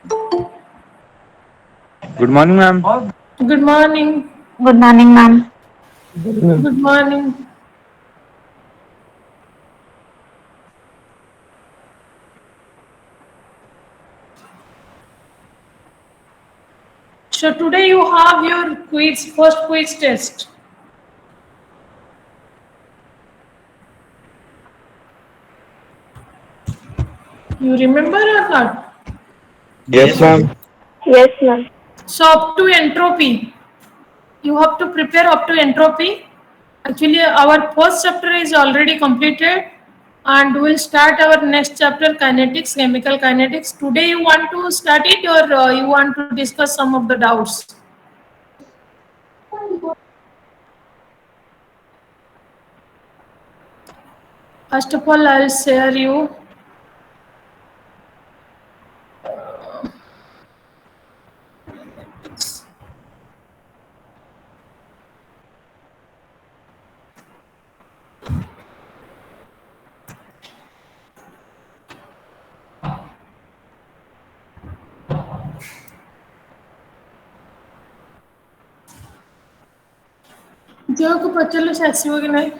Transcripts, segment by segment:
Good morning, ma'am. Good morning. Good morning, ma'am. Good morning. So today you have your first quiz test. You remember or not? Yes, ma'am. Yes, ma'am. So up to entropy, you have to prepare up to entropy. Actually, our first chapter is already completed, and we'll start our next chapter, kinetics, chemical kinetics. Today, you want to start it, or you want to discuss some of the doubts? First of all, I'll share you. ଝିଅକୁ ପଚାରିଲେ ସେ ଆସିବ କି ନାହିଁ?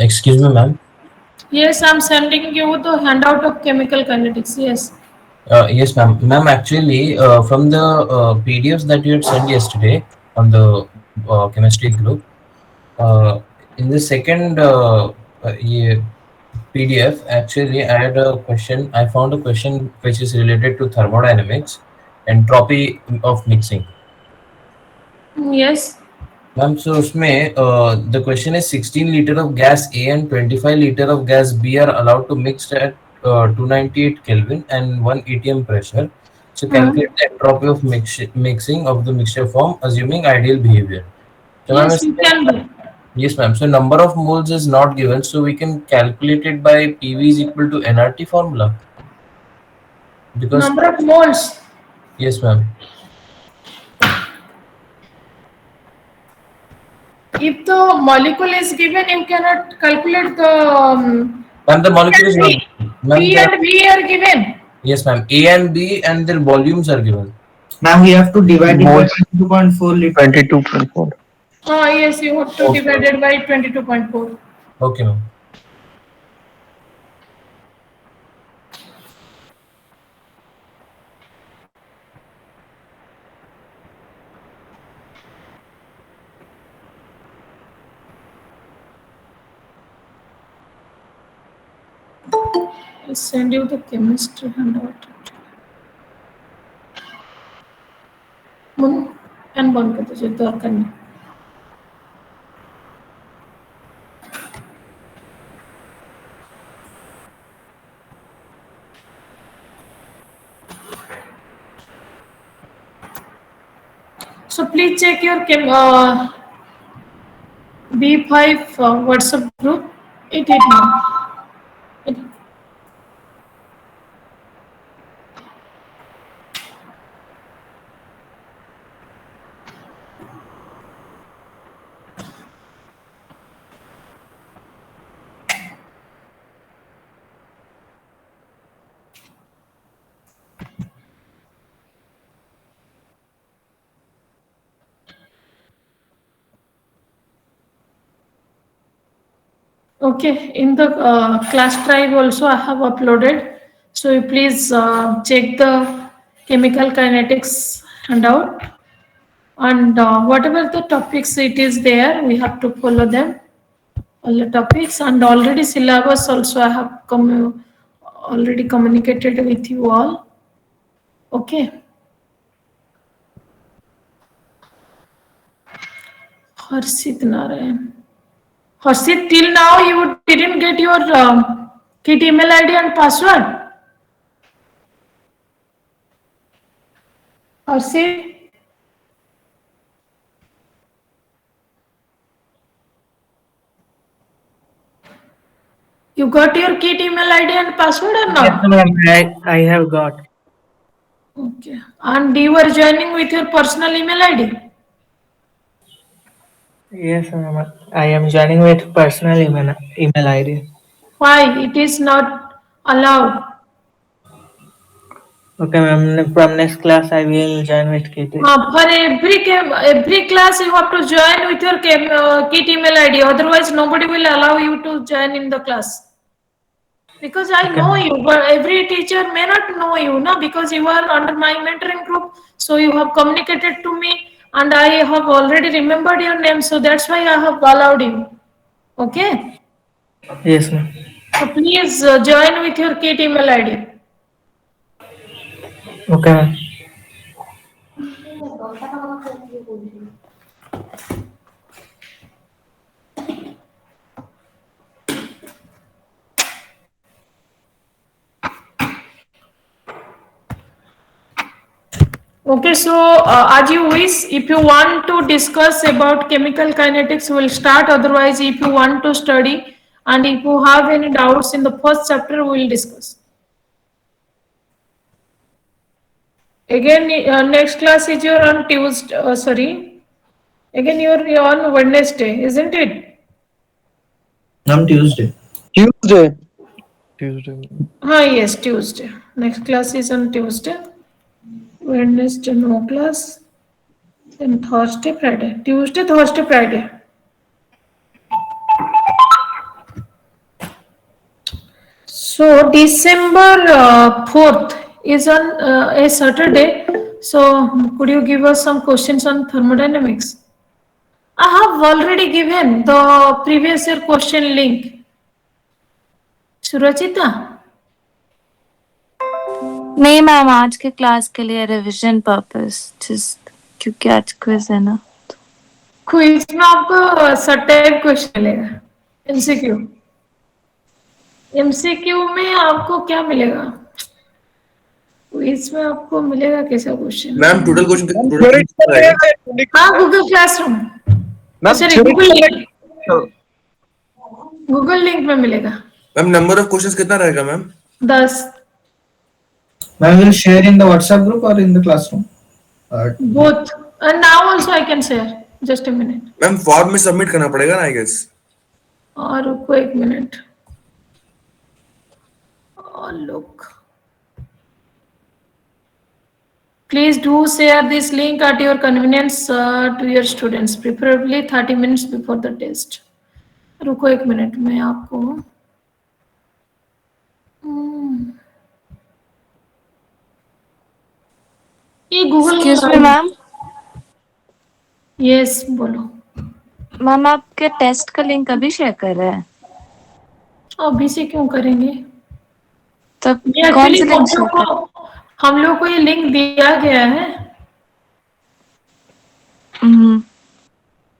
Excuse me, ma'am. Yes, I'm sending you the handout of chemical kinetics. Yes. Yes, ma'am. Ma'am, actually, from the PDFs that you had sent yesterday on the chemistry group, uh, in the second PDF, actually, I had a question. I found a question which is related to thermodynamics, entropy of mixing. Yes. Ma'am, so usme, the question is 16 liter of gas A and 25 liter of gas B are allowed to mix at 298 Kelvin and 1 atm pressure. So calculate the entropy of mixing of the mixture form, assuming ideal behavior. So ma'am, Yes, you can do. yes ma'am. So number of moles is not given, so we can calculate it by PV is equal to nRT formula. Because Number of moles. yes ma'am. If the molecule is given, you cannot calculate the Ma'am, the P molecule is and not V. ma'am. P and V are given. Yes ma'am. A and B and their volumes are given. Now we have to divide it by Moles 22.4 liter. 22.4. Yes, you have to Okay. divide it by 22.4. Okay, ma'am. I'll send you the chemistry handout. And बंद कर दीजिए दरकार नहीं. So please check your B5 WhatsApp group. It now. It, Okay, in the class drive also I have uploaded. So you please check the chemical kinetics handout, and whatever the topics it is there, we have to follow them. All the topics, and already syllabus also I have already communicated with you all. Okay. Harshit Narayan. Harshit, till now you didn't get your kit email ID and password. Harshit. You got your kit email ID and password or Yes, not? ma'am. I have got. Okay. And you are joining with your personal email ID? Yes, ma'am. I am joining with personal email ID. Why? It is not allowed. Okay, ma'am. From next class, I will join with KT. For every class, you have to join with your kit email ID. Otherwise, nobody will allow you to join in the class. Because I Okay, know ma'am. you, but every teacher may not know you, no? Because you are under my mentoring group, so you have communicated to me, and I have already remembered your name, so that's why I have allowed you. Okay? Yes, ma'am. So please join with your kit email ID. Okay, ma'am. Okay, so as you wish, if you want to discuss about chemical kinetics, we'll start. Otherwise, if you want to study and if you have any doubts in the first chapter, we'll discuss. Again, next class is your on Tuesday. Sorry, again you're on Wednesday, isn't it? On Tuesday. Tuesday. Yes, Tuesday. Next class is on Tuesday. Wednesday, no class. Then Thursday, Friday. Tuesday, Thursday, Friday. So December 4th is on a Saturday. So could you give us some questions on thermodynamics? I have already given the previous year question link. सुरचिता नहीं ma'am, आज के class के लिए revision purpose, just क्योंकि आज quiz है ना। Quiz में आपको सर्टेन क्वेश्चन मिलेगा। एमसीक्यू एमसीक्यू में आपको क्या मिलेगा? क्विज में आपको मिलेगा कैसा क्वेश्चन? मैम टोटल क्वेश्चन हाँ, Google classroom, sorry Google link में मिलेगा। मैम नंबर ऑफ क्वेश्चंस कितना रहेगा ma'am? 10। Ma'am will share in the WhatsApp group or in the classroom? Both. And now also I can share. Just a minute. Ma'am form में submit करना पड़ेगा ना I guess. और रुको एक minute. Look. Please do share this link at your convenience to your students, preferably 30 minutes before the test. रुको एक minute, मैं आपको ये Google. Excuse me ma'am. Yes बोलो। मैम आपके टेस्ट का लिंक अभी शेयर कर रहे हैं? अभी से क्यों करेंगे? तब ये कौन एक्चुअली सा लिंक? हम लोग को ये लिंक दिया गया है,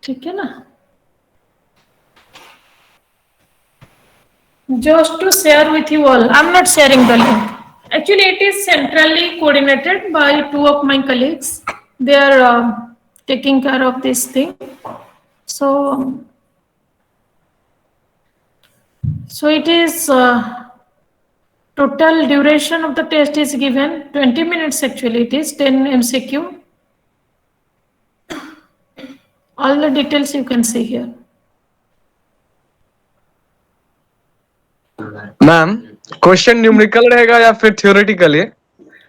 ठीक है ना? Just to share with you all, I'm not sharing the link. Actually, it is centrally coordinated by 2 of my colleagues. They are taking care of this thing. So it is total duration of the test is given 20 minutes. Actually, it is 10 MCQ. All the details you can see here. Ma'am question numerical रहेगा या फिर theoretical है?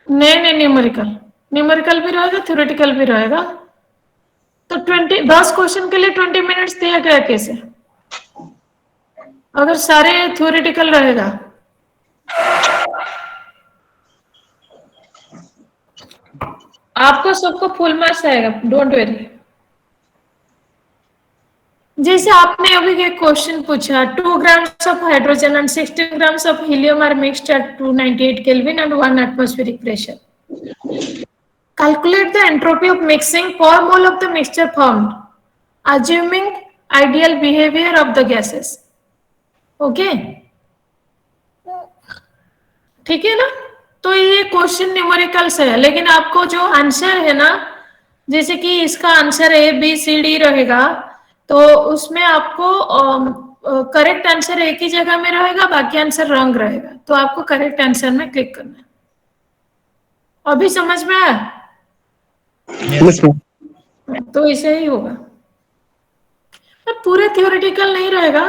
नहीं, numerical भी रहेगा, theoretical भी रहेगा। तो 10 क्वेश्चन के लिए 20 मिनट्स दिया गया कैसे? अगर सारे थ्योरेटिकल रहेगा। आपको सबको फुल मार्क्स आएगा, डोंट वेरी। जैसे आपने अभी एक क्वेश्चन पूछा, 2 grams of hydrogen and 16 grams of helium are mixed at 298 Kelvin and 1 atmospheric pressure. Calculate the entropy of mixing per mole of the mixture formed, assuming ideal behavior of the gases. Okay? ठीक है ना? तो ये question numericals है, लेकिन आपको जो answer है ना, जैसे कि इसका answer A B C D रहेगा, तो उसमें आपको करेक्ट आंसर एक ही जगह में रहेगा, बाकी आंसर रॉन्ग रहेगा, तो आपको करेक्ट आंसर में क्लिक करना है। अभी समझ में आया? Yes, ma'am. तो ऐसे ही होगा। पर पूरे थियोरेटिकल नहीं रहेगा,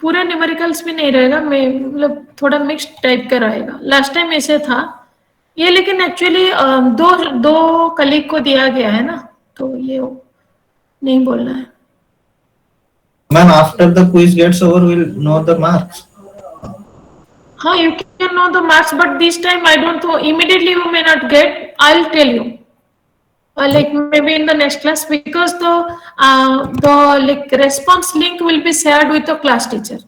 पूरे न्यूमेरिकल्स भी नहीं रहेगा, मैं मतलब थोड़ा मिक्स टाइप का रहेगा। लास्ट टाइम ऐसे था ये, लेकिन एक्चुअली दो कलीग को दिया गया है ना, तो ये नहीं बोलना है। Ma'am, after the quiz gets over, we'll know the marks. हाँ, you can know the marks, but this time I don't know. Immediately you may not get. I'll tell you. Like maybe in the next class, because the like response link will be shared with the class teacher.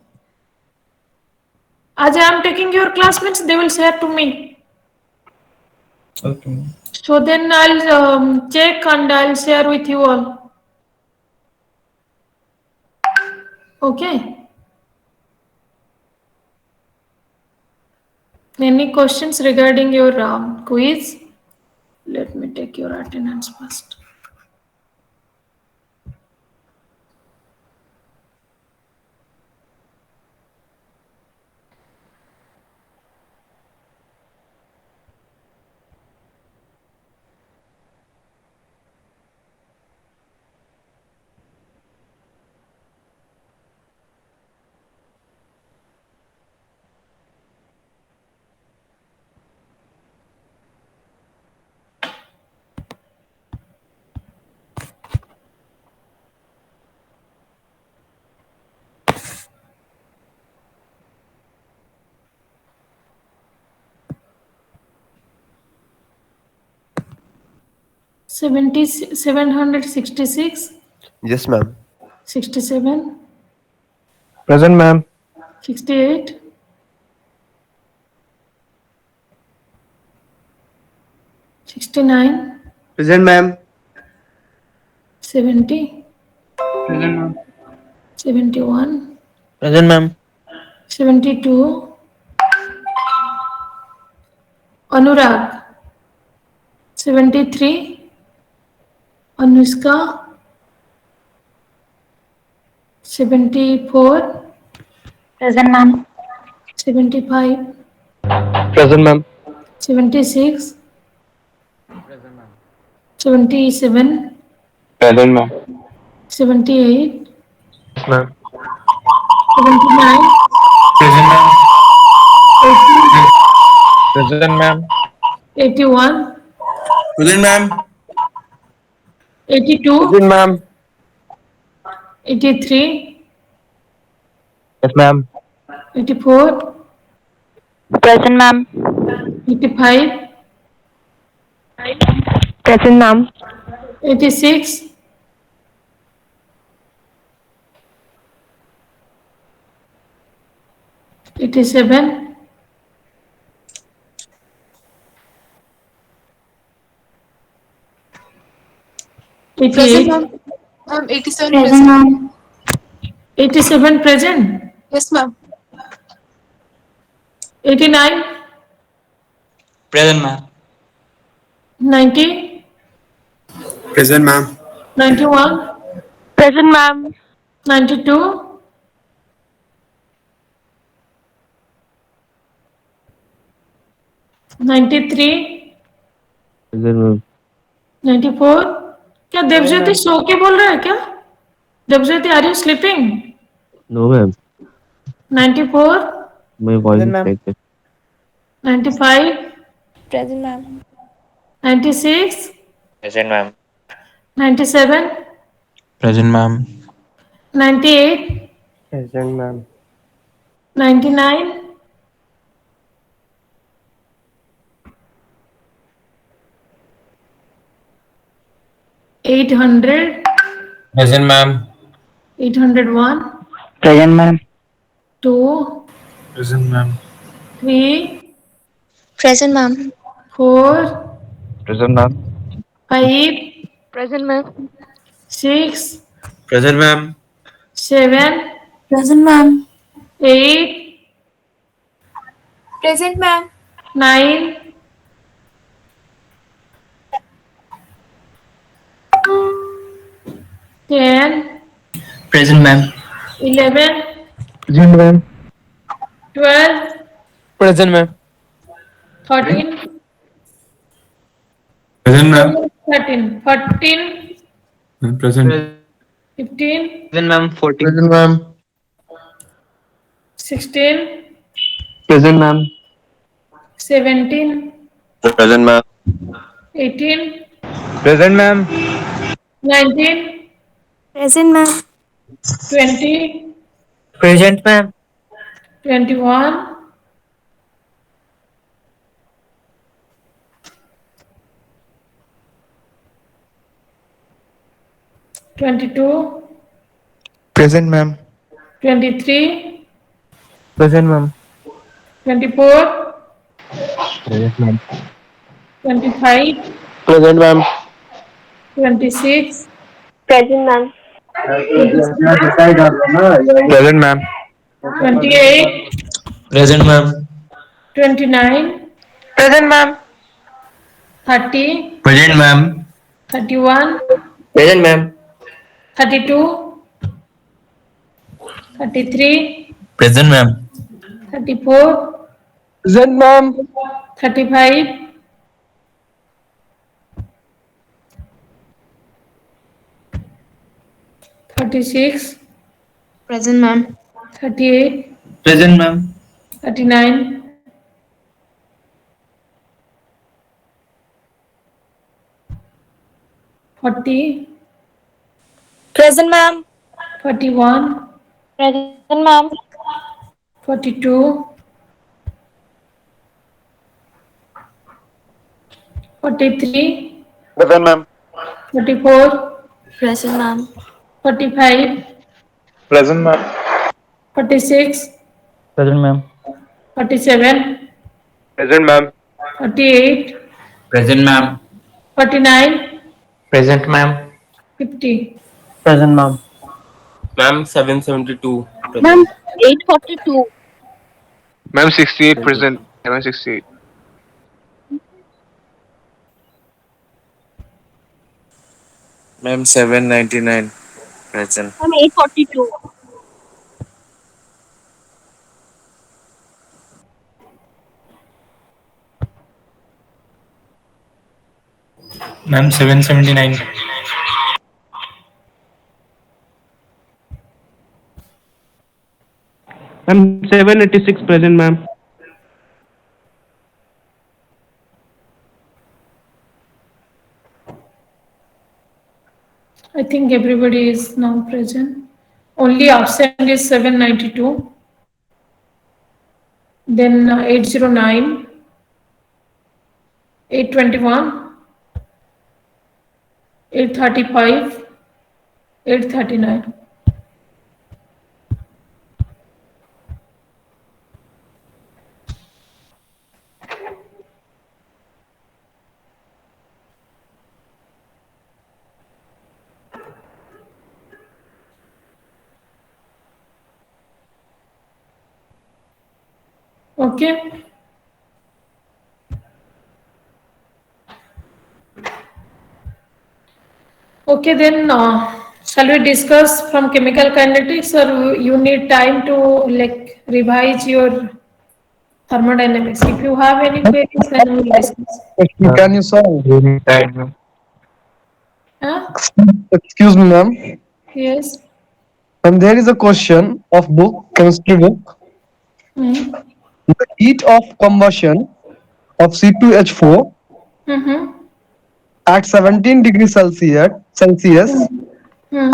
As I am taking your classmates, they will share to me. Okay. So then I'll check and I'll share with you all. Okay. Any questions regarding your quiz? Let me take your attendance first. Seven hundred 66, Yes, ma'am. 67, Present, ma'am. 68, 69, Present, ma'am. 70, Present, ma'am. 71, Present, ma'am. 72, Anurag, 73, Anushka, 74, Present, ma'am. 75, Present, ma'am. 76, 77, Present, ma'am. 78, Yes, ma'am. 79, Present, ma'am. 80, Present, ma'am. 81, Present, ma'am. 82, Present, ma'am. 83, Yes, ma'am. 84, Present, ma'am. 85, Present, ma'am. 86, 87, 88, ma'am. 87 Present, present. ma'am. 87 present, Yes, ma'am. 89, Present, ma'am. 90, Present, ma'am. 91, Present, ma'am. 92, 93, Present, ma'am. 94। क्या देवज्योति सो के बोल रहा है क्या? Devjyoti, are you sleeping? No, ma'am. 94, My voice is like that. 95, Present, ma'am. 96, Present, ma'am. 97, Present, ma'am. 98, Present, ma'am. 99, 800, Present, ma'am. 801, Present, ma'am. 2, Present, ma'am. 3, Present, ma'am. 4, Present, ma'am. 5, Present, ma'am. 6, Present, ma'am. 7, Present, ma'am. 8, Present, ma'am. 9, 10, Present, ma'am. 11, Present, ma'am. 12, Present, ma'am. 13, Present, ma'am. 13, 14, Present. 15, Present, ma'am. 14. Present, ma'am. 16, Present, ma'am. 17, Present, ma'am. 18, Present, ma'am. 19, Present, ma'am. 20, Present, ma'am. 21, 22, Present, ma'am. 23, Present, ma'am. 24, Present, ma'am. 25, Present, ma'am. 26, Present, ma'am. 27, Present, ma'am. 28, Present, ma'am. 29, Present, ma'am. 30, Present, ma'am. 31, Present, ma'am. 32, 33, Present, ma'am. 34, Present, ma'am. 35, 36, Present, ma'am. 38, Present, ma'am. 39, 40, Present, ma'am. 41, Present, ma'am. 42, 43, Present, ma'am. 44, Present, ma'am. 45, Present, ma'am. 46, Present, ma'am. 47, Present, ma'am. 48, Present, ma'am. 49, Present, ma'am. 50. Present, ma'am. Ma'am, 772. Ma'am, Present. 842. Ma'am, 68 present. 768. Ma'am, 799. Present. Ma'am, 842. Ma'am, 779. Ma'am, 786 present, ma'am. I think everybody is now present. Only absent is 792. Then 809, 821, 835, 839. Okay. Okay, then shall we discuss from chemical kinetics, or you need time to like revise your thermodynamics? If you have any queries, then we'll discuss. Can you solve? Huh? Excuse me, ma'am. Yes. And there is a question of book, chemistry book. Mm-hmm. The heat of combustion of C2H4 Mm-hmm. at 17 degrees Celsius Mm-hmm.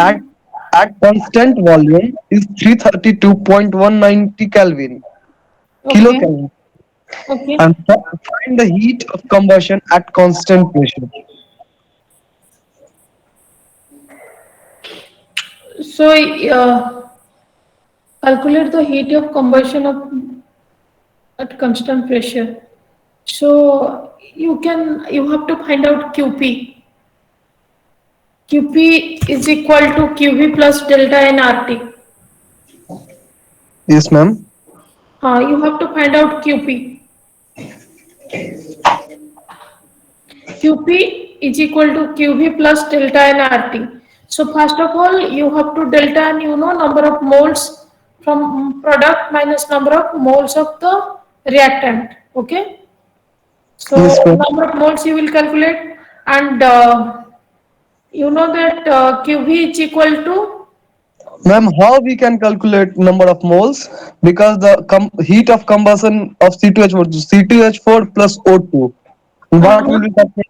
at constant volume is 332.190 Kelvin, Okay. kilokelvin. Okay. And find the heat of combustion at constant pressure. So calculate the heat of combustion of at constant pressure. So you have to find out QP. QP is equal to QV plus delta N RT. Yes, ma'am. You have to find out QP. QP is equal to QV plus delta N RT. So first of all, you have to delta N, number of moles from product minus number of moles of the reactant. Okay. So Yes, ma'am. number of moles you will calculate, and you know that QV is equal to Ma'am, how we can calculate number of moles? Because the heat of combustion of C2H4, C2H4 plus O2. What will be the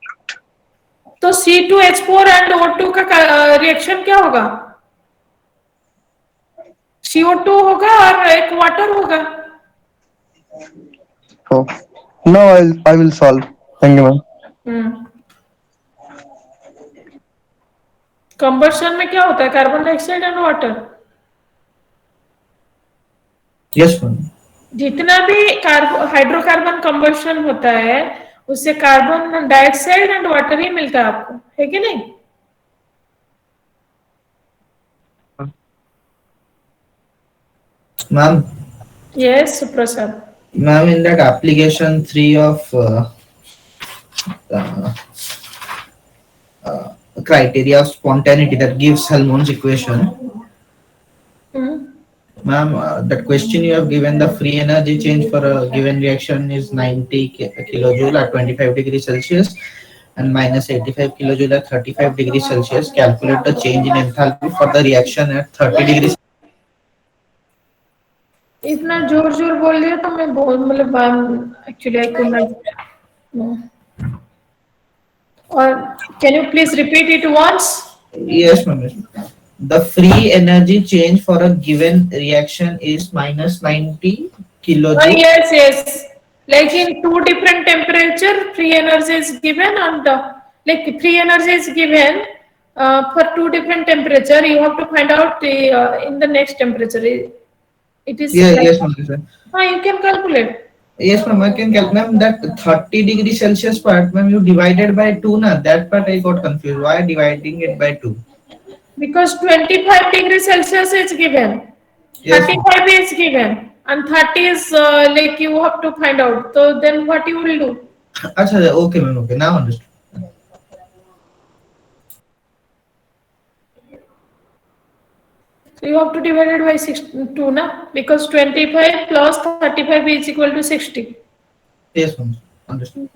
तो C2H4 and O2 का reaction क्या होगा? CO2 होगा और एक water होगा. Oh. Now I will solve. Thank you, ma'am. Combustion में क्या होता है? Carbon dioxide and water. Yes, ma'am. जितना भी हाइड्रोकार्बन कंबशन होता है उससे कार्बन डाइऑक्साइड एंड वाटर ही मिलता है आपको, है कि नहीं? Ma'am, yes Suprasad. ma'am, in that application 3 of uh, criteria of spontaneity that gives Helmholtz equation, ma'am, that question you have given, the free energy change for a given reaction is 90 kilojoule at 25 degrees Celsius and minus 85 kilojoule at 35 degrees Celsius. Calculate the change in enthalpy for the reaction at 30 degrees. इतना जोर जोर बोल दिया तो मैं बहुत मतलब actually I could not. और can you please repeat it once? Yes, ma'am. The free energy change for a given reaction is minus 90 kilojoule. Yes, yes. Like in two different temperature, free energy is given, and like free energy is given for two different temperature. You have to find out the in the next temperature. It is. Yeah, like, yes, ma'am. you can calculate. Yes, ma'am. I can calculate, ma'am, that 30 degrees Celsius part, ma'am, you divided by 2, na? That part I got confused. Why dividing it by 2? Because 25 degrees Celsius is given, Yes, 35 is given, and 30 is like you have to find out. So then what you will do? Acha, okay, ma'am. Okay, now understood. So you have to divide it by 2, na? Because 25 plus 35 is equal to 60. Yes, ma'am. Understood.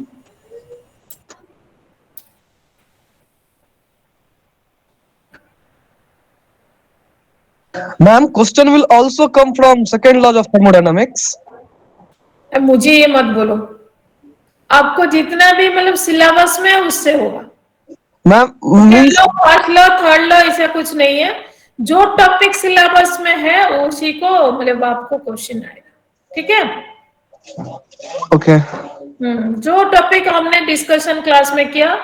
Ma'am, question will also come from second law of thermodynamics. अब मुझे ये मत बोलो, आपको जितना भी मतलब syllabus में है उससे होगा. Ma'am, means first law third law ऐसा कुछ नहीं है. जो टॉपिक सिलेबस में है उसी को मतलब आपको क्वेश्चन आएगा. ठीक है? okay. जो टॉपिक हमने डिस्कशन क्लास में किया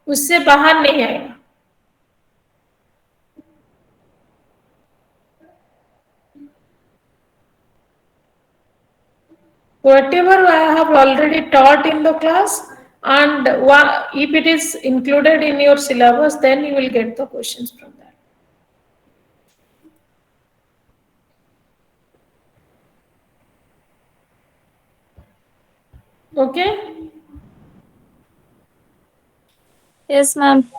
उससे बाहर नहीं आएगा. Whatever I have already taught in the class, and if it is included in your syllabus, then you will get the questions from that. Okay? Yes, ma'am.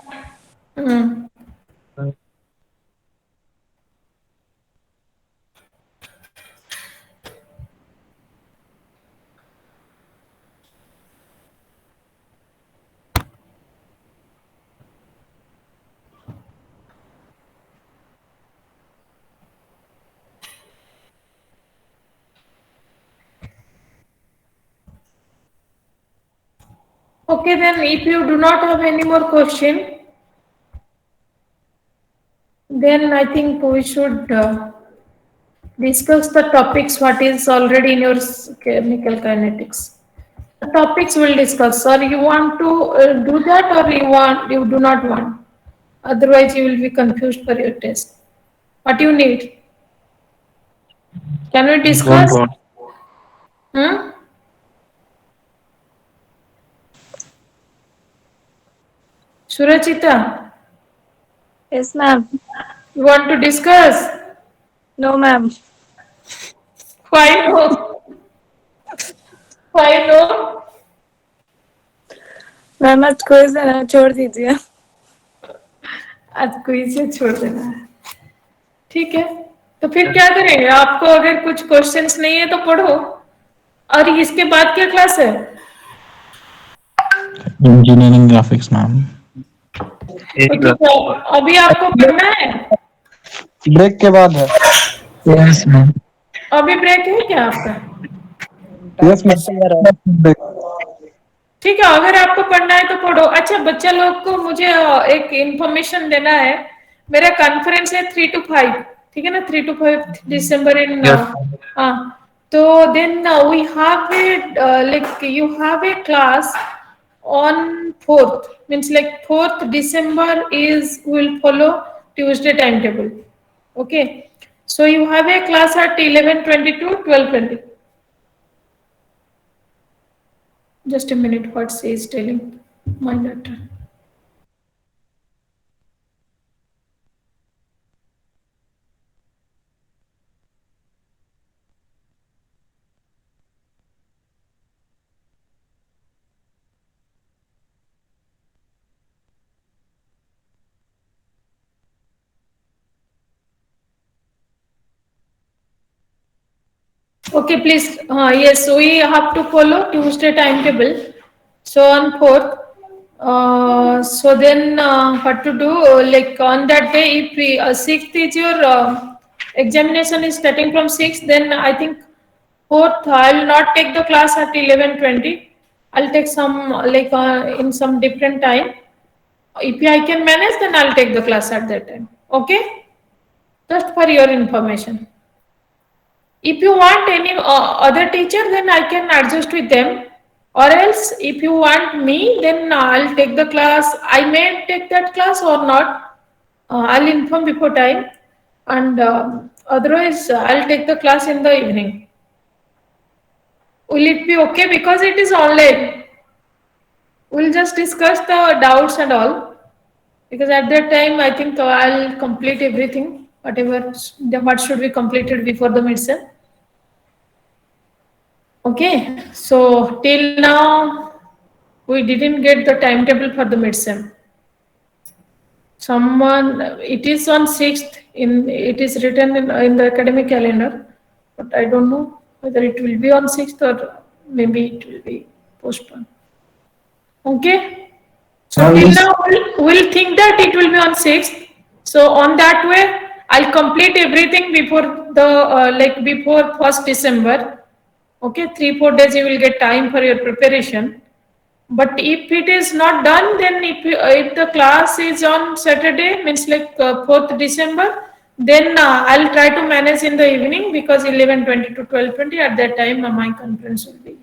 Okay, then if you do not have any more question, then I think we should discuss the topics what is already in your chemical kinetics. The topics we'll discuss. Or you want to do that, or you do not want? Otherwise, you will be confused for your test. What you need? Can we discuss? Surachita, Yes, ma'am. you want to discuss? No, ma'am. Why no? Why no? Ma'am आज quiz है ना, छोड़ दीजिए. आज quiz से छोड़ देना है. ठीक है. तो फिर क्या करेंगे? आपको अगर कुछ क्वेश्चंस नहीं है तो पढ़ो। और इसके बाद क्या क्लास है? Engineering graphics ma'am. तो अभी आपको पढ़ना है? ब्रेक के बाद है। Yes ma'am. अभी ब्रेक है क्या आपका? Yes ma'am. ठीक है, अगर आपको पढ़ना है तो पढ़ो। अच्छा, बच्चा लोग को मुझे एक इंफॉर्मेशन देना है। मेरा कॉन्फ्रेंस है 3 to 5, ठीक है ना? 3 to 5 दिसंबर इन तो then we have a like you have a class on 4th, means like 4th December is will follow Tuesday timetable. Okay, so you have a class at 11:20 to 12:20. Just a minute, what says telling my data. Okay, please. Yes, we have to follow Tuesday timetable. So on 4th, so then what to do? Like on that day, if we 6th is your examination is starting from 6th, then I think 4th I will not take the class at 11:20. I'll take some like in some different time. If I can manage, then I'll take the class at that time. Okay, just for your information. If you want any other teacher, then I can adjust with them. Or else, if you want me, then I'll take the class. I may take that class or not. I'll inform before time. And otherwise, I'll take the class in the evening. Will it be okay? Because it is online. We'll just discuss the doubts and all. Because at that time, I think I'll complete everything. What should be completed before the midterm. Okay, so till now we didn't get the timetable for the midsem. It is on 6th. It is written in the academic calendar, but I don't know whether it will be on 6th or maybe it will be postponed. Okay, so till now we'll think that it will be on 6th. So on that way, I'll complete everything before the before 1st December. Okay, 3-4 days you will get time for your preparation. But if it is not done, then if the class is on Saturday, means like 4th December, then I'll try to manage in the evening, because 11:20 to 12:20 at that time my conference will be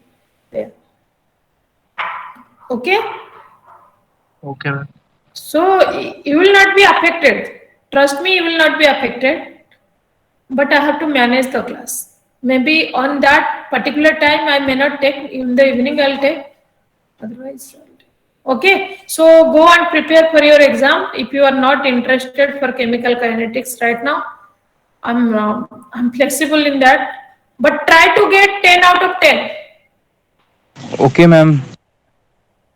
there. Okay. Okay. So you will not be affected. Trust me, you will not be affected. But I have to manage the class. Maybe on that particular time I may not take. In the evening I'll take. Otherwise, okay. So go and prepare for your exam. If you are not interested for chemical kinetics right now, I'm flexible in that. But try to get 10 out of 10. Okay ma'am.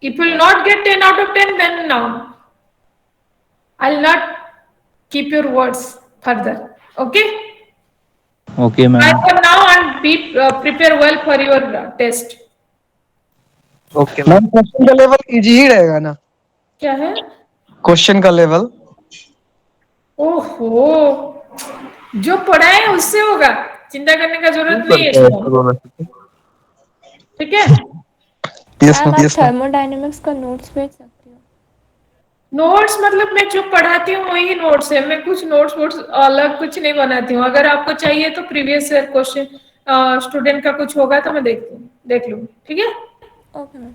If you will not get 10 out of 10, then no. I'll not keep your words further. Okay. Okay Bye ma'am. for now and be prepare well for your test. Okay. Ma'am question का level easy ही रहेगा ना? क्या है? Question का level ओहो, जो पढ़ा है उससे होगा, चिंता करने का जरूरत नहीं है इसमें। ठीक है? Yes ma'am. थर्मोडायनेमिक्स का नोट्स भेज सकती हो? नोट्स मतलब मैं जो पढ़ाती हूँ वही नोट्स है। मैं कुछ नोट्स अलग कुछ नहीं बनाती हूँ। अगर आपको चाहिए तो प्रीवियस ईयर क्वेश्चन स्टूडेंट का कुछ होगा तो मैं देख लूँगी। ठीक है? Okay ma'am.